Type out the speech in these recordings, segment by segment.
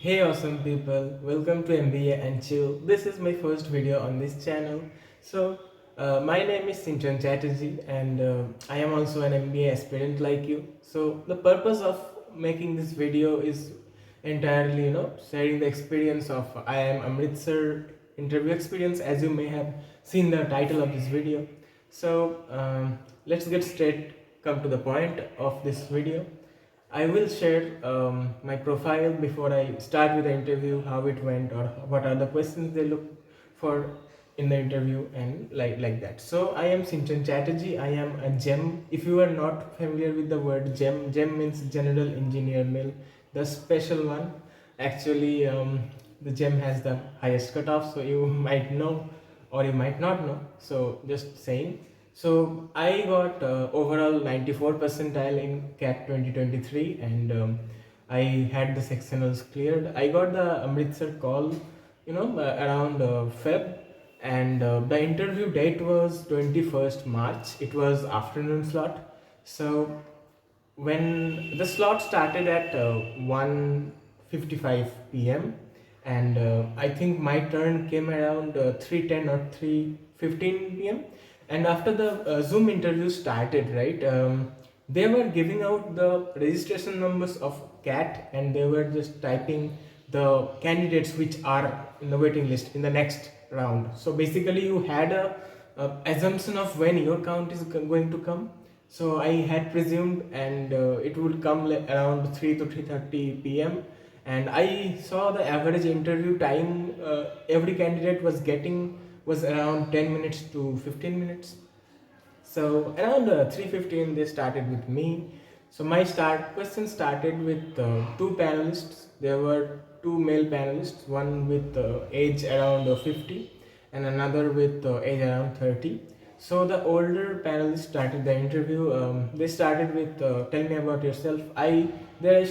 Hey awesome people, welcome to MBA and Chill. This is my first video on this channel. My name is Sinchan Chatterjee and I am also an MBA aspirant like you. So the purpose of making this video is entirely, sharing the experience of IIM Amritsar interview experience, as you may have seen the title of this video. Let's get straight, come to the point of this video. I will share my profile before I start with the interview, how it went, or what are the questions they look for in the interview, and like that. So I am Sinchan Chatterjee. I am a GEM. If you are not familiar with the word GEM, GEM means General Engineer Mill, the special one. Actually, the GEM has the highest cutoff, so you might know or you might not know. So just saying. So I got overall 94 percentile in CAT 2023, and I had the sectionals cleared. I got the Amritsar call, around Feb, and the interview date was 21st March. It was afternoon slot. So when the slot started at 1:55 p.m. and I think my turn came around 3:10 or 3:15 p.m. And after the Zoom interview started, right, they were giving out the registration numbers of CAT, and they were just typing the candidates which are in the waiting list in the next round. So basically you had a assumption of when your count is going to come. So I had presumed, and it would come around 3 to 3:30 p.m. And I saw the average interview time every candidate was getting was around 10 minutes to 15 minutes. So around 3:15 they started with me. So my start question started with two panelists. There were two male panelists, one with age around 50 and another with age around 30. So the older panelists started the interview. They started with tell me about yourself. I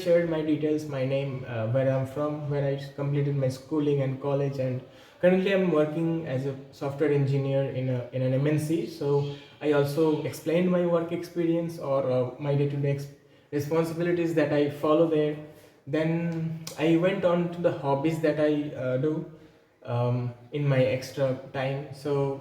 shared my details, my name, where I'm from, where I completed my schooling and college, and currently I'm working as a software engineer in an MNC. So I also explained my work experience, or my day-to-day responsibilities that I follow there. Then I went on to the hobbies that I do in my extra time. So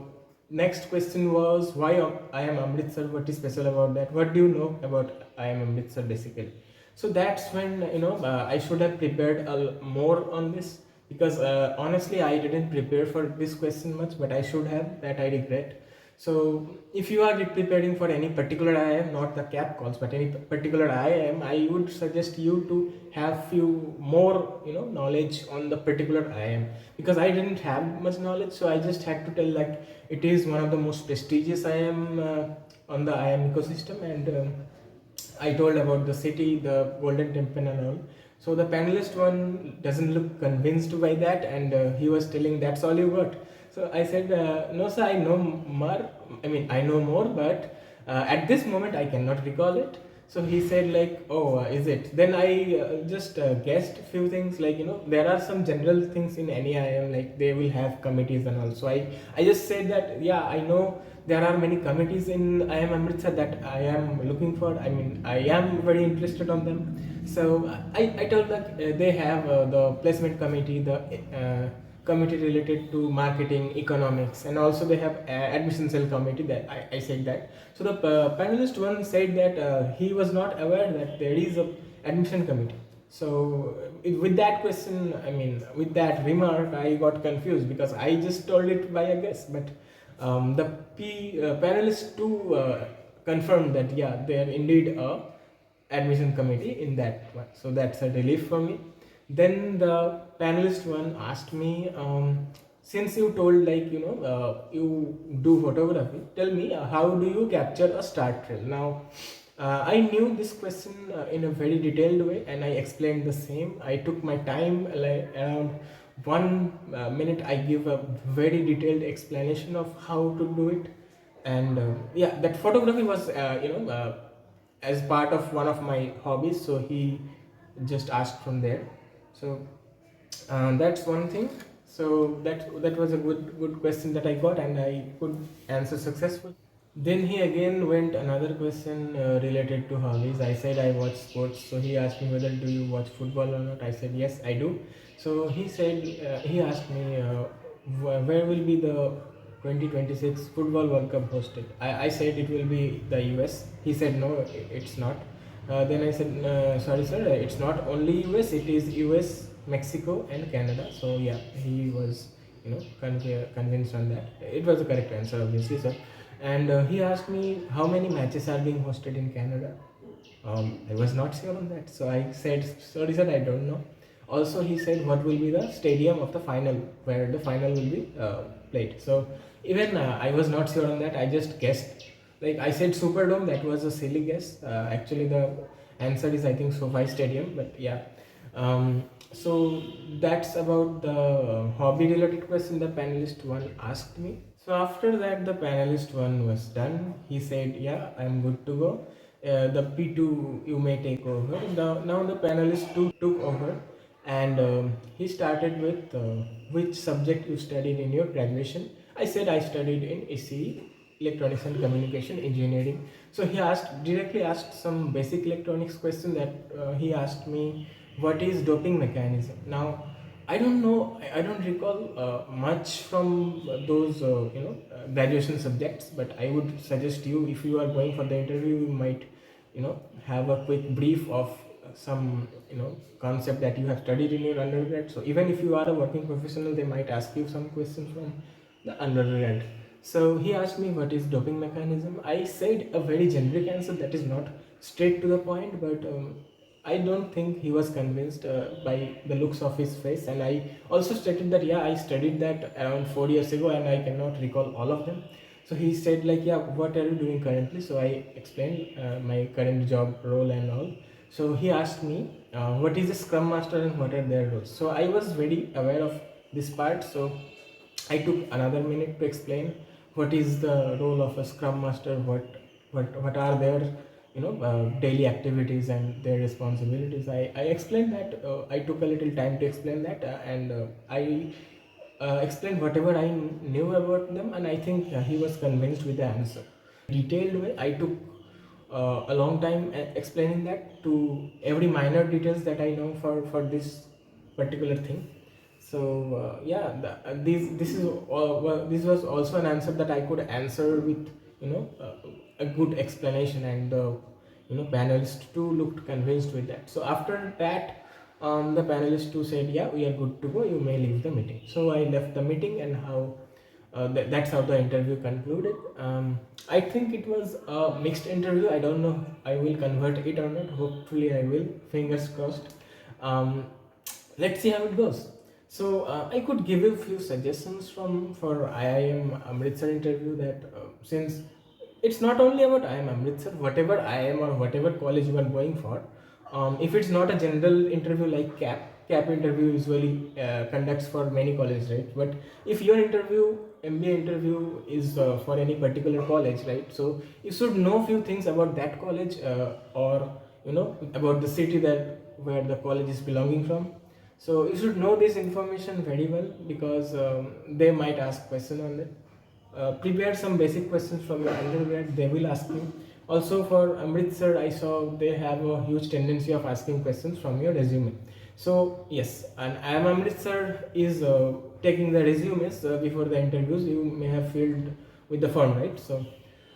next question was why IIM Amritsar? What is special about that? What do you know about IIM Amritsar basically? So that's when I should have prepared more on this, because honestly I didn't prepare for this question much, but I should have. That I regret. So if you are preparing for any particular IIM, not the cap calls, but any particular IIM, I would suggest you to have few more knowledge on the particular IIM, because I didn't have much knowledge. So I just had to tell, like, it is one of the most prestigious IIM on the IIM ecosystem, and I told about the city, the Golden Temple, and all. So the panelist one doesn't look convinced by that, and he was telling, "That's all you got." So I said, "No, sir, I know more. I know more, but at this moment I cannot recall it." So he said, like, "Oh, is it?" Then I just guessed few things, like, there are some general things in any IIM, like they will have committees and all. So I just said that, yeah, I know there are many committees in IIM Amritsar that I am looking for. I am very interested on them. So I told that they have the placement committee, the committee related to marketing, economics, and also they have admission cell committee. That I said that. So the panelist one said that he was not aware that there is a admission committee. So with that question, with that remark, I got confused, because I just told it by a guess. But the panelists too confirmed that, yeah, they are indeed a admission committee in that one. So that's a relief for me. Then the panelist one asked me, since you told, like, you do photography, tell me, how do you capture a start trail? Now I knew this question in a very detailed way, and I explained the same. I took my time, like around 1 minute. I give a very detailed explanation of how to do it. And yeah, that photography was as part of one of my hobbies, so he just asked from there. So that's one thing. So that was a good question that I got, and I could answer successful. Then he again went another question related to hobbies. I said I watch sports, so he asked me whether do you watch football or not. I said yes, I do. So he said he asked me where will be the 2026 Football World Cup hosted. I said it will be the US. He said no, it's not. Then I said sorry sir, it's not only US. It is US, Mexico, and Canada. So yeah, he was convinced on that. It was the correct answer, obviously, sir. And he asked me how many matches are being hosted in Canada. I was not sure on that, so I said, "Sorry, sir, I don't know." Also, he said, "What will be the stadium of the final, where the final will be played?" So even I was not sure on that. I just guessed. Like I said, Superdome. That was a silly guess. Actually, the answer is I think SoFi Stadium. But yeah. So that's about the hobby-related question the panelist one asked me. So after that, the panelist one was done. He said, "Yeah, I'm good to go. The P2 you may take over." Now the panelist two took over, and he started with which subject you studied in your graduation. I said I studied in ECE, Electronics and Communication Engineering. So he directly asked some basic electronics question that he asked me what is doping mechanism. Now I don't know, I don't recall much from those graduation subjects, but I would suggest you, if you are going for the interview, you might have a quick brief of some concept that you have studied in your undergrad. So even if you are a working professional, they might ask you some questions from the undergrad. So he asked me what is doping mechanism. I said a very generic answer that is not straight to the point, but I don't think he was convinced by the looks of his face. And I also stated that yeah, I studied that around 4 years ago, and I cannot recall all of them. So he said like, yeah, what are you doing currently? So I explained my current job role and all. So he asked me what is a scrum master and what are their roles. So I was very aware of this part. So I took another minute to explain what is the role of a scrum master, what are their daily activities and their responsibilities. I explained that. I took a little time to explain that, and I explained whatever I knew about them, and I think he was convinced with the answer. Detailed way, I took a long time explaining that to every minor details that I know for this particular thing. So yeah, this was also an answer that I could answer with a good explanation, and the panelists too looked convinced with that. So after that, the panelists too said, yeah, we are good to go, you may leave the meeting. So I left the meeting, and how that's how the interview concluded. I think it was a mixed interview. I don't know I will convert it or not. Hopefully I will, fingers crossed. um, let's see how it goes. So I could give you a few suggestions from for IIM Amritsar interview, that since it's not only about IIM Amritsar, whatever IIM or whatever college you are going for, if it's not a general interview like CAP interview usually conducts for many colleges, right? But if your interview, MBA interview, is for any particular college, right? So you should know few things about that college, or about the city that where the college is belonging from. So you should know this information very well, because they might ask question on it. Prepare some basic questions from your undergrad, they will ask you. Also for Amritsar, I saw they have a huge tendency of asking questions from your resume. So yes, and IIM Amritsar is taking the resumes before the interviews. You may have filled with the form, right? So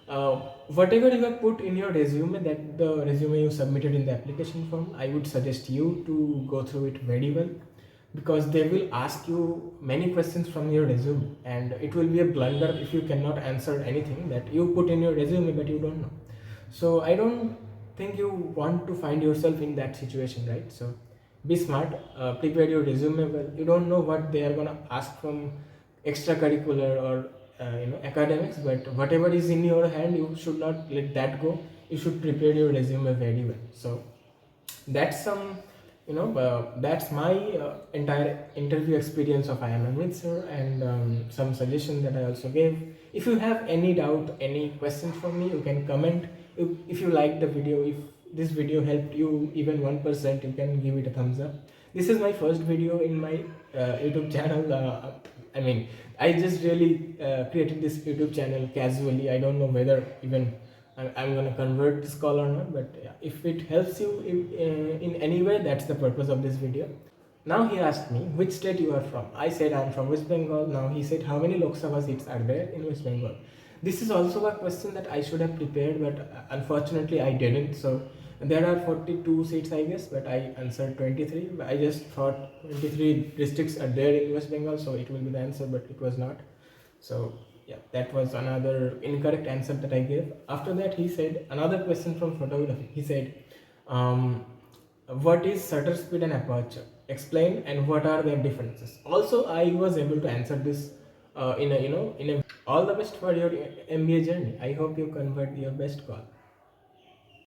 uh, whatever you have put in your resume, that the resume you submitted in the application form, I would suggest you to go through it very well, because they will ask you many questions from your resume, and it will be a blunder if you cannot answer anything that you put in your resume but you don't know. So I don't think you want to find yourself in that situation, right? So be smart, prepare your resume well. You don't know what they are going to ask from extracurricular or academics, but whatever is in your hand, you should not let that go. You should prepare your resume very well. So that's some that's my entire interview experience of IIM Amritsar, and some suggestions that I also gave. If you have any doubt, any questions for me, you can comment. If you like the video, if this video helped you even 1%, you can give it a thumbs up. This is my first video in my YouTube channel. I mean, I just really created this YouTube channel casually. I don't know whether even I'm gonna convert this call or not, but yeah, if it helps you in any way, that's the purpose of this video. Now he asked me which state you are from. I said I'm from West Bengal. Now he said how many Lok Sabha seats are there in West Bengal. This is also a question that I should have prepared, but unfortunately I didn't. So there are 42 seats, I guess, but I answered 23. I just thought 23 districts are there in West Bengal, so it will be the answer, but it was not. So yeah, that was another incorrect answer that I gave. After that, he said another question from photography. He said, what is shutter speed and aperture? Explain, and what are their differences? Also, I was able to answer this in a all the best for your MBA journey. I hope you convert your best call.